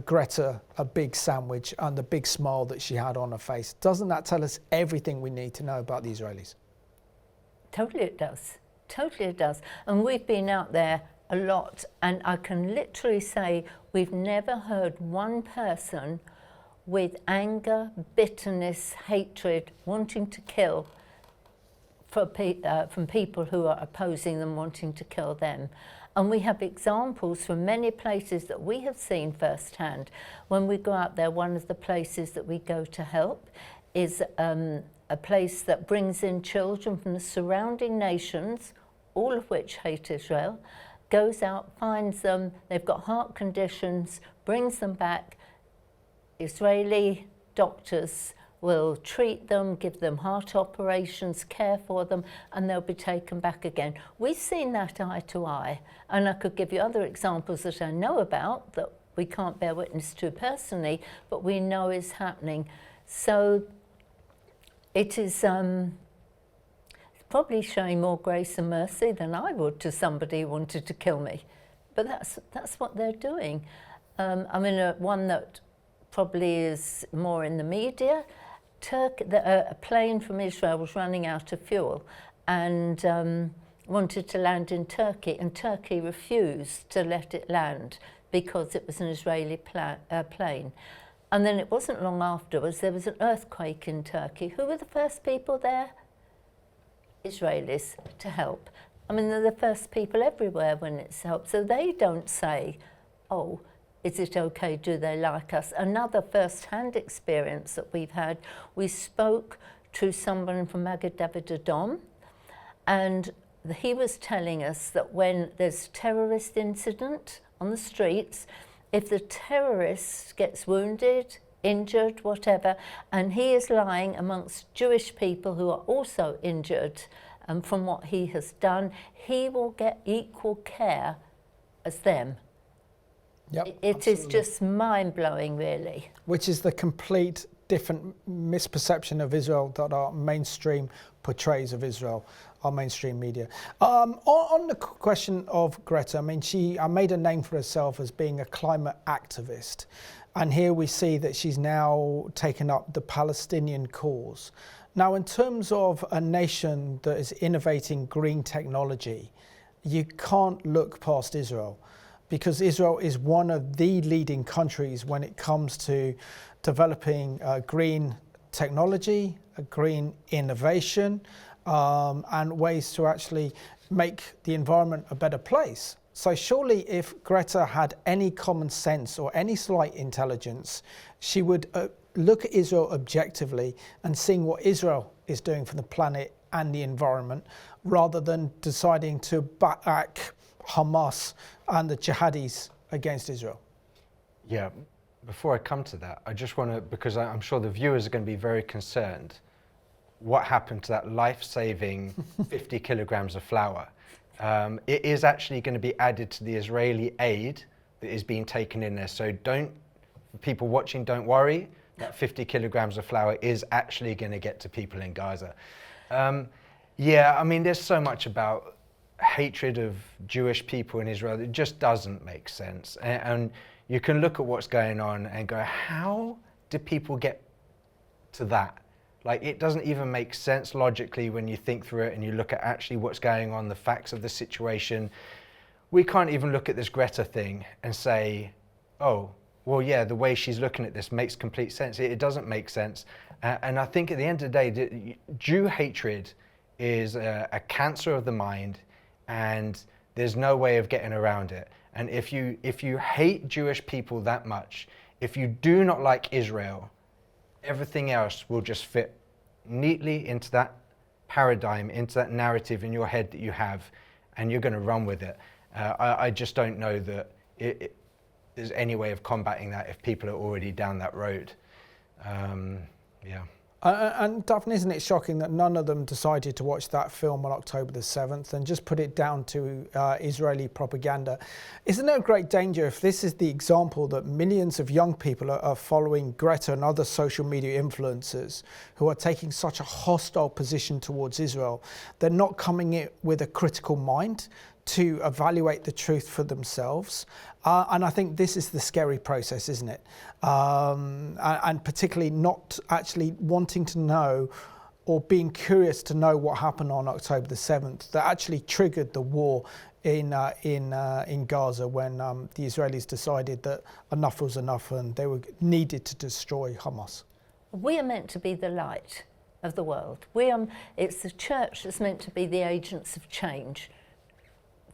S1: Greta a big sandwich and the big smile that she had on her face. Doesn't that tell us everything we need to know about the Israelis?
S3: Totally it does. Totally it does. And we've been out there a lot, and I can literally say we've never heard one person with anger, bitterness, hatred, wanting to kill from people who are opposing them, wanting to kill them. And we have examples from many places that we have seen firsthand. When we go out there, one of the places that we go to help is a place that brings in children from the surrounding nations, all of which hate Israel, goes out, finds them, they've got heart conditions, brings them back. Israeli doctors will treat them, give them heart operations, care for them, and they'll be taken back again. We've seen that eye to eye, and I could give you other examples that I know about that we can't bear witness to personally, but we know is happening. So it is probably showing more grace and mercy than I would to somebody who wanted to kill me. But that's what they're doing. I mean, one that probably is more in the media, a plane from Israel was running out of fuel and wanted to land in Turkey, and Turkey refused to let it land because it was an Israeli plane. And then it wasn't long afterwards, there was an earthquake in Turkey. Who were the first people there? Israelis, to help. I mean, they're the first people everywhere when it's help. So they don't say, oh, is it okay, do they like us? Another first-hand experience that we've had, we spoke to someone from Maggid David Adom, and he was telling us that when there's terrorist incident on the streets, if the terrorist gets wounded, injured, whatever, and he is lying amongst Jewish people who are also injured from what he has done, he will get equal care as them.
S1: Yep,
S3: It is just mind-blowing, really.
S1: which is the complete different misperception of Israel that our mainstream portrays of Israel, our mainstream media. On the question of Greta, I mean, she made a name for herself as being a climate activist. And here we see that she's now taken up the Palestinian cause. Now, in terms of a nation that is innovating green technology, you can't look past Israel, because Israel is one of the leading countries when it comes to developing green technology, green innovation, and ways to actually make the environment a better place. So surely if Greta had any common sense or any slight intelligence, she would look at Israel objectively and seeing what Israel is doing for the planet and the environment, rather than deciding to back Hamas and the jihadis against Israel.
S2: Yeah, before I come to that, I just want to, because I'm sure the viewers are going to be very concerned, what happened to that life-saving 50 kilograms of flour? It is actually going to be added to the Israeli aid that is being taken in there. So people watching, don't worry, that 50 kilograms of flour is actually going to get to people in Gaza. Yeah, I mean, there's so much about hatred of Jewish people in Israel. It just doesn't make sense. And you can look at what's going on and go, how do people get to that? Like, it doesn't even make sense logically when you think through it and you look at actually what's going on, the facts of the situation. We can't even look at this Greta thing and say, oh, well, yeah, the way she's looking at this makes complete sense. It doesn't make sense. And I think at the end of the day, Jew hatred is a cancer of the mind, and there's no way of getting around it. And if you hate Jewish people that much, if you do not like Israel, everything else will just fit neatly into that paradigm, into that narrative in your head that you have, and you're going to run with it. I just don't know that there's any way of combating that if people are already down that road. Yeah.
S1: And Daphne, isn't it shocking that none of them decided to watch that film on October the 7th and just put it down to Israeli propaganda? Isn't there a great danger if this is the example that millions of young people are following Greta and other social media influencers who are taking such a hostile position towards Israel? They're not coming in with a critical mind to evaluate the truth for themselves. And I think this is the scary process, isn't it? And particularly not actually wanting to know or being curious to know what happened on October the 7th that actually triggered the war in Gaza when the Israelis decided that enough was enough and they were needed to destroy Hamas.
S3: We are meant to be the light of the world. It's the church that's meant to be the agents of change.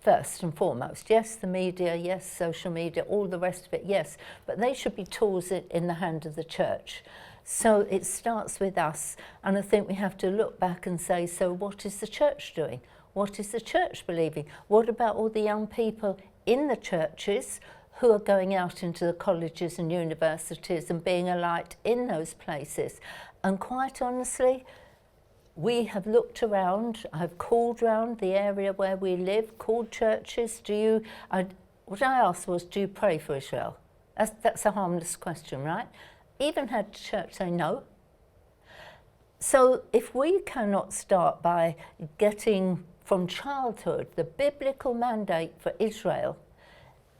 S3: First and foremost, yes, the media, yes, social media, all the rest of it, yes, but they should be tools in the hand of the church. So it starts with us, and I think we have to look back and say, so what is the church doing? What is the church believing? What about all the young people in the churches who are going out into the colleges and universities and being a light in those places? And quite honestly, we have looked around, I've called around the area where we live, called churches. What I asked was, do you pray for Israel? That's a harmless question, right? Even had church say no. So if we cannot start by getting from childhood the biblical mandate for Israel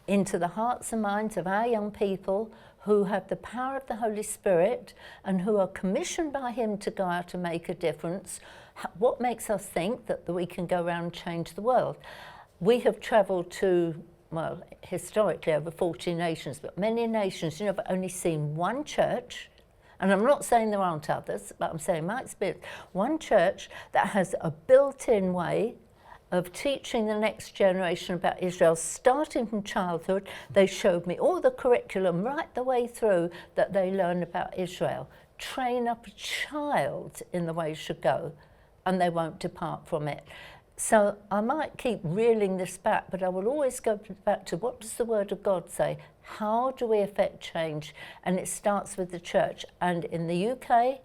S3: into the hearts and minds of our young people who have the power of the Holy Spirit and who are commissioned by him to go out and make a difference, what makes us think that we can go around and change the world? We have travelled to, well, historically over 40 nations, but many nations, have only seen one church, and I'm not saying there aren't others, but I'm saying my experience, one church that has a built-in way of teaching the next generation about Israel, starting from childhood. They showed me all the curriculum right the way through that they learn about Israel. Train up a child in the way it should go, and they won't depart from it. So I might keep reeling this back, but I will always go back to what does the Word of God say? How do we affect change? And it starts with the church. And in the UK,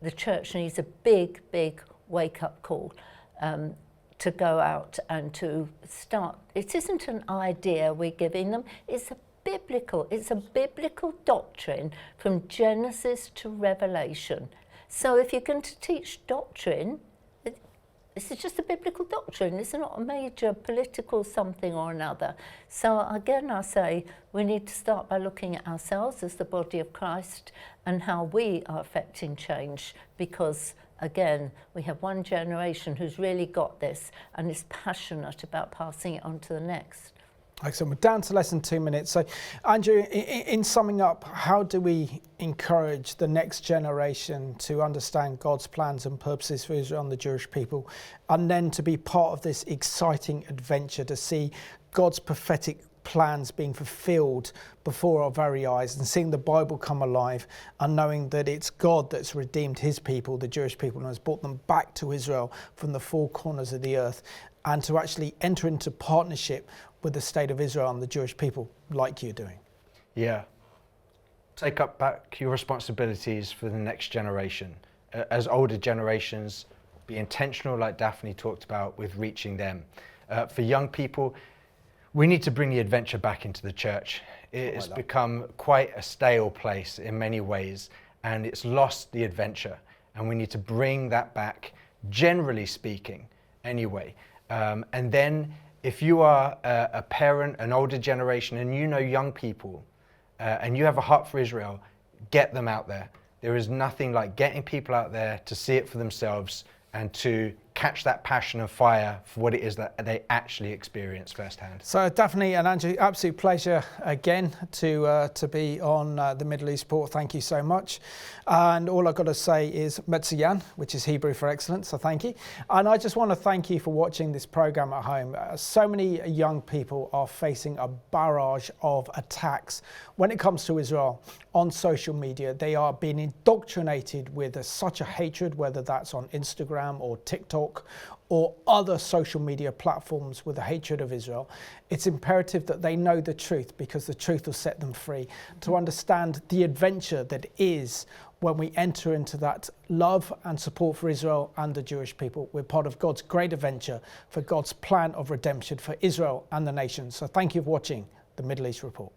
S3: the church needs a big, big wake-up call. To go out and to start. It isn't an idea we're giving them, it's a biblical. It's a biblical doctrine from Genesis to Revelation. So if you're going to teach doctrine, this is just a biblical doctrine. It's not a major political something or another. So again, I say we need to start by looking at ourselves as the body of Christ and how we are affecting change, because again, we have one generation who's really got this and is passionate about passing it on to the next.
S1: Excellent. We're down to less than 2 minutes. So, Andrew, in summing up, how do we encourage the next generation to understand God's plans and purposes for Israel and the Jewish people, and then to be part of this exciting adventure to see God's prophetic plans being fulfilled before our very eyes, and seeing the Bible come alive, and knowing that it's God that's redeemed his people, the Jewish people, and has brought them back to Israel from the four corners of the earth, and to actually enter into partnership with the state of Israel and the Jewish people, like you're doing?
S2: Yeah. Take up back your responsibilities for the next generation. As older generations, be intentional, like Daphne talked about, with reaching them. For young people, we need to bring the adventure back into the church. It's become quite a stale place in many ways, and it's lost the adventure. And we need to bring that back, generally speaking, anyway. And then if you are a parent, an older generation, and you know young people, and you have a heart for Israel, get them out there. There is nothing like getting people out there to see it for themselves and to catch that passion and fire for what it is that they actually experience firsthand.
S1: So Daphne and Andrew, absolute pleasure again to be on the Middle East Report. Thank you so much. And all I've got to say is Metziyan, which is Hebrew for excellence, so thank you. And I just want to thank you for watching this program at home. So many young people are facing a barrage of attacks when it comes to Israel on social media. They are being indoctrinated with such a hatred, whether that's on Instagram or TikTok or other social media platforms, with a hatred of Israel. It's imperative that they know the truth, because the truth will set them free, to understand the adventure that is when we enter into that love and support for Israel and the Jewish people. We're part of God's great adventure for God's plan of redemption for Israel and the nations. So thank you for watching the Middle East Report.